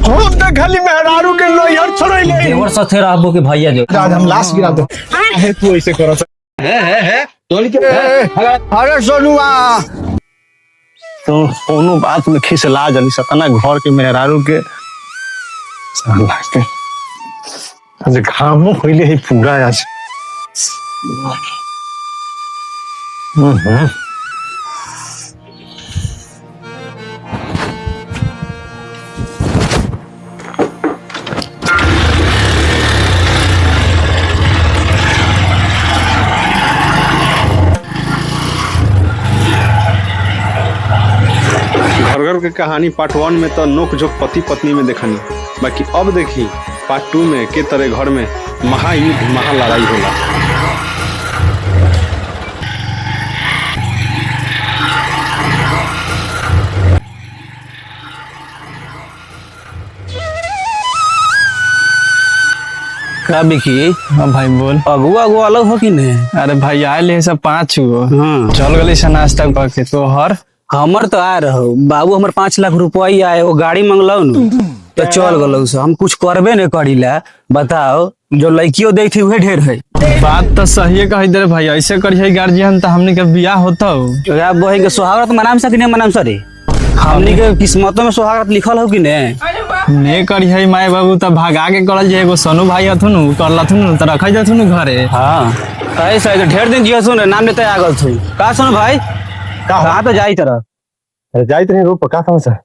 हम तो खाली मेहरारू के लो यार छोड़ले देवर साथे रहबो के भैया जो आज हम लाश गिरा दो है तू ऐसे करत है तोल के अरे सोनुआ तो कोनो बात में खिसला जली सतना घर के मेहरारू के साला के आज घामो होइले है पूरा आज घर के कहानी पार्ट 1 में तो नोक झोंक पति पत्नी में देखनी, बाकी अब देखी पार्ट 2 में के तरह घर में महायुद्ध महालड़ाई होला। का बिकी? हाँ भाई बोल। अगुआ अगुआ अलग हो कि नहीं? अरे भाई आए ले सब 5 गो। हाँ चल गली से नाश्ता करके तो हर हमर तो आ रहो बाबू हमर 5 लाख रुपया आए वो गाड़ी मंगलो न तो चल गलो से हम कुछ करबे नहीं करीला। बताओ जो लड़कियों देखी उहे ढेर है। बात तो सही कही दे भाई, ऐसे करिए गार्जियन तो हमने के बियाह होता या बही के सुहागरात मनाम सके नहीं मनाम सरे हमनी के किस्मतों में सुहागरात लिखल हो कि ने करिए माए बाबू तो भागा के करल जे एगो सोनू भाई हथुन करलथुन तो रख जथुन घरे। हाँ ऐसा तो ढेर दिन जिया सुन नाम लेते आगल थी का सोनू भाई कहाँ तो जाई तरह अरे जाइत नहीं रूप का समझ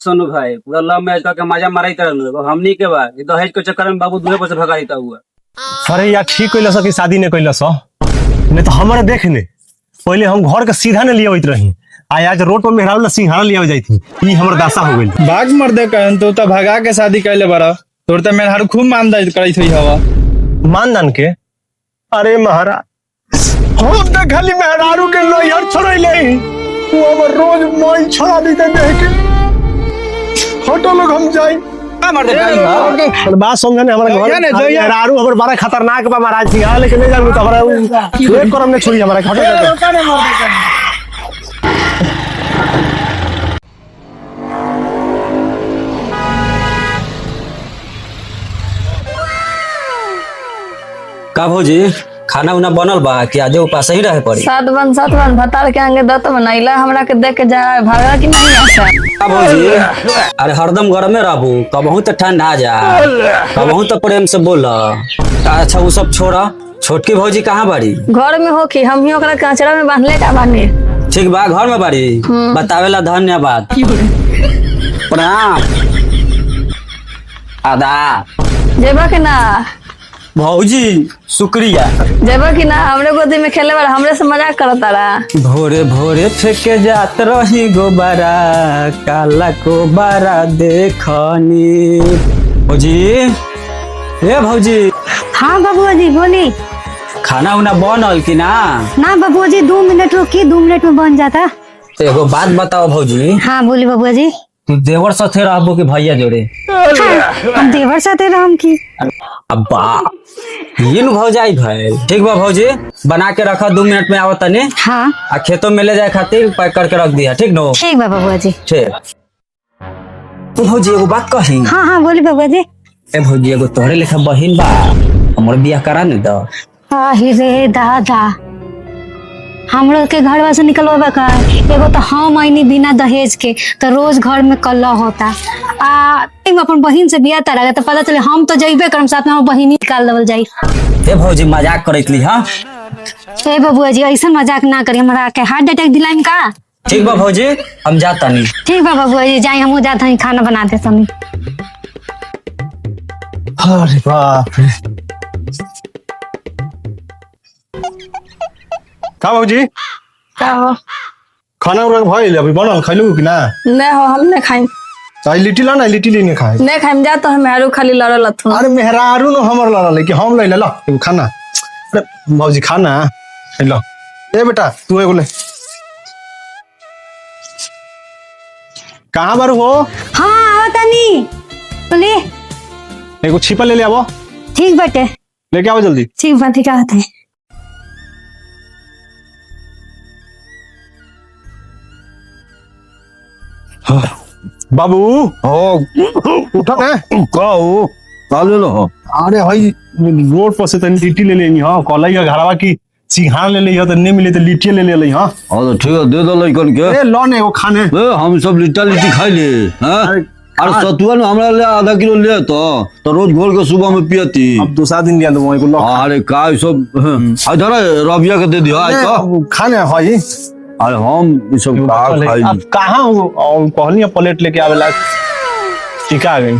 सोनू भाई पूरा लव मैच करके मजा मारा तरह हमनी के बाद दहेज के चक्कर में बाबू दूसरे पर से भगा देता हुआ। अरे यार ठीक कइलस कि शादी ने कइलस नहीं तो हमारे देख ने पहले हम घर के सीधा ने लिए होइत रही आज रोड पर मेहरारू ला सिंघाड़ा लिया जाई थी ई हमर दासा हो गइल। भाग मर्दे कहन तो भगा के शादी कैले बड़ा तोर तो मेहरारू खूब मानदान करैत होई हवा। मानदान के? अरे महाराज हम तो खाली मेहरारू के लो यार छोड़ले तू अब रोज मोई छोड़ा दी दे के फोटो लोग हम जाई बात समझने हमारे घर मेहरारू हमर बड़ा खतरनाक बा महाराज सिंघाड़ा लेके ले जाऊ तो हमरा एक करम ने छोड़ी हमारा खटो का भौजी खाना उना बनल बा कि आज उपास ही रहे पड़ी? सात बन भतार के आगे दत बनैला हमरा के देख के जा भागा कि नहीं आसा। का भौजी अरे हरदम घर में रहबू कबहू तो ठंडा जा कबहू तो प्रेम से बोल। अच्छा वो सब छोड़ा छोटकी भौजी कहाँ बाड़ी? घर में हो कि हम ही ओकरा कांचरा में बांधले का बानी। ठीक बा घर में बाड़ी बतावेला धन्यवाद प्रणाम आदाब। जेबा के ना भौजी शुक्रिया जेबा कि ना हमरे गोदी में खेले वाला हमरे से मजाक करता रहा। भोरे भोरे फेंके जात रही गोबारा काला कोबारा देखनी। भौजी ए भौजी। हाँ बबुआ जी बोली। खाना उना बनल कि ना? ना बबुआ जी 2 मिनट रुकी 2 मिनट में बन जाता। तो एगो बात बताओ भौजी। हाँ बोली बबुआ जी। तू देवर साथे रहबो के भैया जोड़े? हाँ, हम देवर साथे रहम की। अब्बा ये नु भौजाई भइल। ठीक बा भौजी बना के रखा 2 मिनट में आवत तने। हाँ आ खेतों में ले जाए खातिर पैक करके रख दिया ठीक नो? ठीक बा बबुआ जी। ठीक तो भौजी एगो बात कही। हाँ हाँ बोली बबुआ जी। ए भौजी एगो तोहरे लेखा बहिन बा हमर बियाह करा ने द। आही रे दादा हमरो के घर से निकलवा का एगो तो हम आईनी बिना दहेज के तो रोज घर में कल्ला होता आ एक अपन बहिन से बियाह तरा तो पता चले हम तो जइबे करम साथ में हम बहिनी निकाल लेवल जाई। ए भौजी मजाक करैतली। हां ए बबुआ जी ऐसा मजाक ना करी हमरा के हार्ट अटैक दिलाइम का। ठीक बा भौजी हम जाता नहीं। ठीक बा बबुआ जी जाई हम जात हई खाना बना दे तनी। अरे बाप रे का भौजी का हो खाना उना भइल अभी बनल खैलू कि ना? नहीं हो हम नहीं खाइम। चाहे लिट्टी ला ना लिट्टी लेने खाए नहीं खाइम जा तो मेहरारू खाली लड़ल हथुन। अरे मेहरारू न हमर लड़ल कि हम ले ला एगो खाना। अरे भौजी खाना लो ए बेटा तू एगो ले। कहाँ बारू हो? हाँ आओ तनी बोली। एगो छिपा ले ले आवो। ठीक बटे लेके आओ जल्दी। ठीक बा ठीक आते हैं। बाबू हो उठा ना कहो काले लो अरे भाई रोड पर से तनी लिट्टी ले लेनी हाँ कल घरवा की सिंघार ले ली तो नहीं मिले तो लिट्टी ले ले हाँ हाँ तो ठीक है दे दो लड़कन के ए लो ने वो खाने हम सब लिट्टा लिट्टी खाई ले हाँ अरे सतुआ ना हमरा ले आधा किलो ले तो रोज घोल के सुबह में पियती अब दूसरा दिन लिया दो को लो अरे का सब इधर रबिया के दे दियो आज तो खाने भाई अरे हम ये सब का खाई अब कहाँ कहलिए प्लेट लेके आवेला टिका आ गई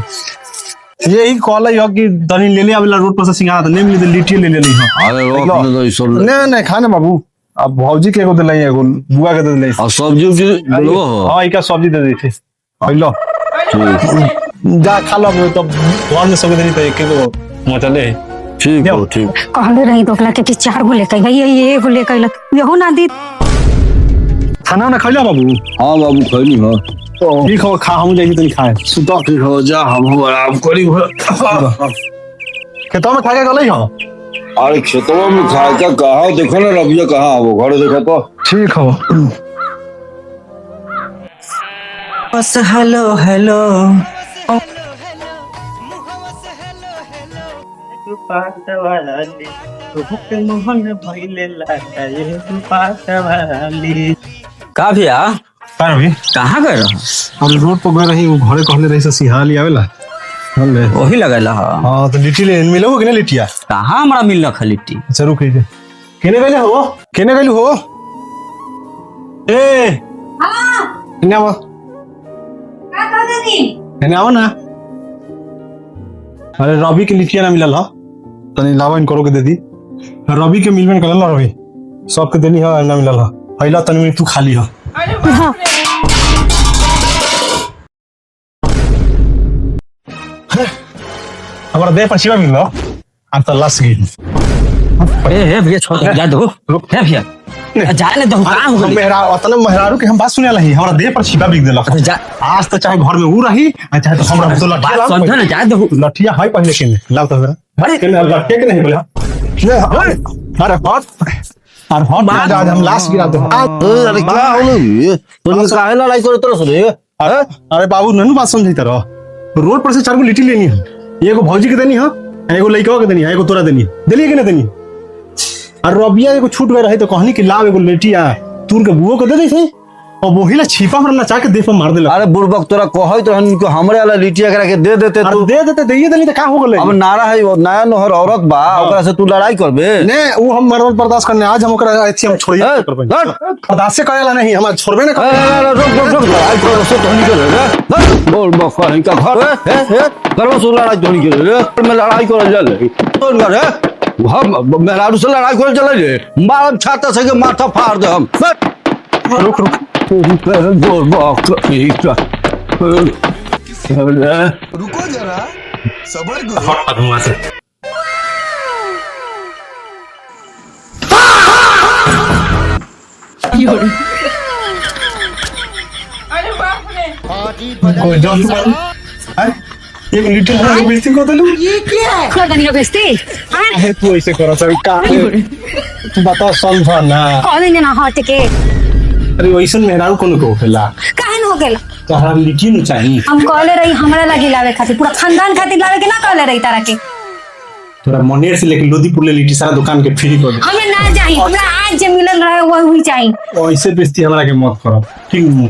यही कहल है कि तनी ले ले आवेला रोड पर से सिंघारा तो नहीं मिले तो लिट्टी ले ले हाँ अरे रोक ले तो ये सब नहीं नहीं खाने बाबू अब भौजी के एगो दिलाई एगो बुआ के दे दिलाई और सब्जी उब्जी बोलो हाँ इका सब्जी दे दी थी लो जा खा लो तो घर में सब दिन तो एक एगो मचले ठीक हो ठीक कहले रही दोकला के 4 गो लेके गई ये एगो लेके अइलक यहो ना दी खाना ना खैला बाबू हाँ बाबू खैली हो ठीक हो खा हम जाइए तनी खाए सुता ठीक हो जा हम आराम करी खेतों में खा के गलई हो अरे खेतवा में खाए का कहा देखो ना रबिया कहाँ वो घर देखो तो ठीक हो बस हेलो हेलो का भैया पार भी कहाँ गए रहो हम रोड पर गए रही वो घरे कहले रही से सिंघारा ले आवेला ले वही लगेला हा हां तो लिट्टी ले मिलो कि ना लिट्टिया कहाँ हमरा मिल रखा लिट्टी जरूर कह दे केने गइले हो केने गइलु हो ए हां केने आओ का कह देनी केने आओ ना अरे रवि के लिट्टिया ना मिलल ह तनी लावन करो के दे दी रवि के मिलबन करल ना रवि सबके देनी है ना मिलल ह पहिला तनी तू खाली ह हमारा देह पर शिवा मिल अब तो लस गई ए भैया छोड़ दे जा दो हे भैया जाए ना दो कहाँ हो गई मेहरा अतने मेहरारू के हम बात सुने लही हमारा देह पर शिवा बिक देलक अच्छा जा आज तो चाहे घर में ऊ रही चाहे तो हमरा तो लठिया बात समझो ना जाए दो लठिया है पहले के लाओ तो जरा अरे के लठिया के नहीं बोला अरे हट आज हम लाश गिरा दे अरे क्या हो ये तुम काहे लड़ाई करे तरह से अरे बाबू ननु बात समझी तरह रोड पर से 4 गो लिट्टी लेनी है एगो भौजी के देनी है एगो लइका के देनी है एगो तोरा देनी है देलिए कि नहीं देनी और रबिया एगो छूट गए रही तो कहनी कि लाव एगो लिट्टिया तूर के बुओ के दे दी थी और वही ला छिपा हमरा नचा के देह पर मार देला अरे बुड़बक तोरा कहै तो हमको हमरे वाला लिटिया करा के दे देते तू दे देते दइए देली त का हो गेलै अब नारा है वो नया नहर औरत बा ओकरा से तू लड़ाई करबे ने वो हम मरद बर्दाश्त करने आज हम ओकरा अच्छी हम छोड़िए बर्दाश्त करेला नहीं हम छोड़बे ना रुक लड़ाई करो से तो नहीं करे बुड़बक कहीं का घर करो से लड़ाई तो नहीं करे में लड़ाई करे चल कौन करे हम मेहरारू से लड़ाई करे चले रे मारम छाता से के माथा फाड़ दे हम रुक रुक बुड़बक रुको जरा सबर करो हट अधुआ से कोई जो एक लिटिल हमारी बेइज्जती को देलू कर दनी बेइज्जती है तू ऐसे करा सर का तू बता समझा ना कहले ना हट के अरे वैसन मेहरारू कोनो को होखेला काहे न हो गेल तो हमरा लिट्टी न चाहिए हम कहले रही हमरा लगी लावे खातिर पूरा खानदान खातिर लावे के ना कहले रही तारा के तोरा मनेर से लेके लोदीपुर ले लिट्टी सारा दुकान के फ्री कर दे हमें ना चाहिए हमरा आज जे मिलल रहे वही चाहिए ऐसे बेइज्जती हमरा के मत करो ठीक न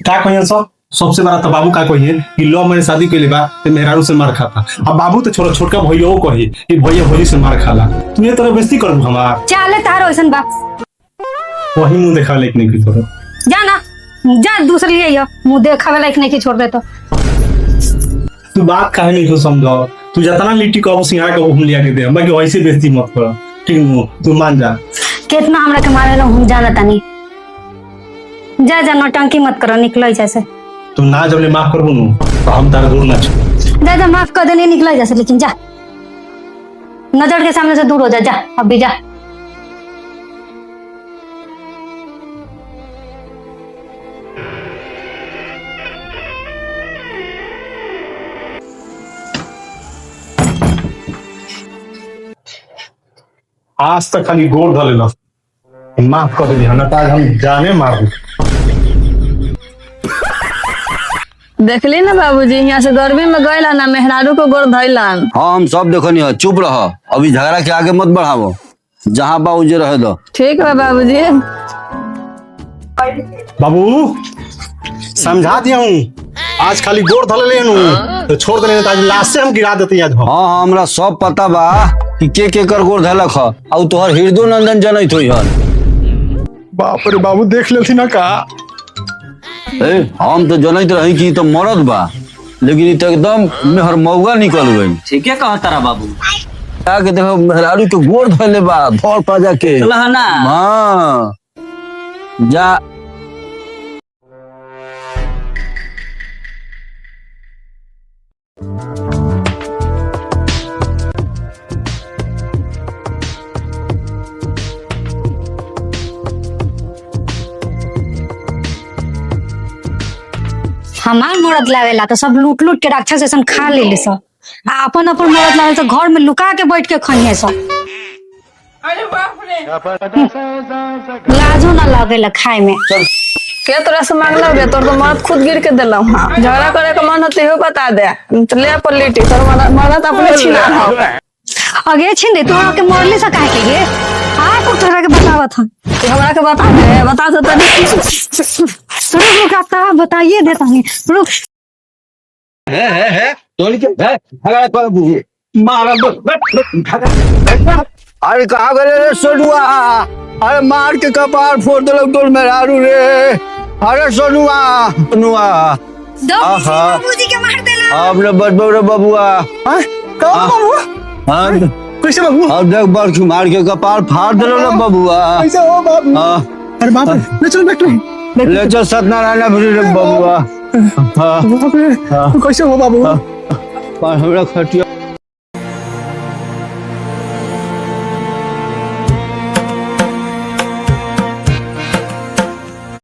का कहियो सब सबसे बड़ा तो बाबू का कहिए कि लो मैंने शादी कैले बा ते मेहरारू से मार खाता अब बाबू तो छोटा छोटका भैया कही कि भैया भौजी से मार खाला तू ये तरह बेइज्जती कर हमार चले तारो ऐसन बा वही मुंह देखा लायक नहीं की तोरा जा ना जा दूसरे लिए आइयो मुंह देखावे लायक नहीं की छोड़ दे तो तू बात काहे नहीं को समझो तू जितना लिट्टी को सिंघारा को हम लिया के दे बाकी वैसे बेइज्जती मत कर ठीक न तू मान जा कितना हमरा के मारे लो हम जाना तानी जा जा नौटंकी मत करो निकलो जैसे तू ना जब ले माफ करबो न तो हम तारा दूर ना छो जा जा माफ कर देने निकलो जैसे लेकिन जा नजर के सामने से दूर हो जा जा अब भी जा आज तक खाली गोड़ धले लो माफ कर दे ना आज हम जाने मार देखली ना बाबूजी, यहाँ से गर्मी में गईला ना मेहरारू को गोर धैलन। हाँ हम सब देखनी है, चुप रह, अभी झगड़ा के आगे मत बढ़ावो, जहाँ बा उजे रहे दो। ठीक है बाबूजी। बाबू समझा दिया हूँ, आज खाली गोर धल ले तो छोड़ देने, आज लास्ट से हम गिरा देते आज। हाँ हमरा सब पता बा कि के कर गोर धैलक ह, और तोहर हृदय नंदन जनैत होई हन। बाप रे बाबू देख लेती ना का। हम तो जनैत रही कि तो मरद बा, लेकिन इ तो एकदम मेहर मौगा निकल गई। ठीक है कहा तारा बाबू, आके देखो मेहरारू के गोर धैले बा धौल पा जाके। ना हाँ जा। हमार मरद लावेला तो सब लूट लूट के राक्षस ऐसा खा ले सब, आ अपन अपन मरद लावे तो घर में लुका के बैठ के खाइए सब। लाजो ना लगेला खाए में। के तोरा से मांगला बे, तोर तो मर्द खुद गिर के दिला। हाँ झगड़ा करे का मन होते हो बता दे, तो ले पर लिट्टी तोर मर्द अपने छिना हो। अगे छिन दे तोरा के मरले से काहे के गे? आ को तोरा के बतावत हन, तू हमरा के बता दे, बता तो तनी। रुक आता बताइए दे तनी रुक। तोली के झगड़ा कर मारा। अरे कहाँ गए रे सोनुआ? अरे मार के कपार फोड़ दिलक तोर मेहरारू रे। अरे सोनुआ सोनुआ बाबूजी के मार देला। आपने बचबो रे बबुआ। हाँ कैसे बाबू? अब देख बार मार के कपार फाड़ दिलो रे बबुआ। कैसे हो बाबू? अरे बाबू ले चल डॉक्टर, ले चल सत्यनारायण भरी रे बबुआ। कैसे हो बाबू? हमरा खटिया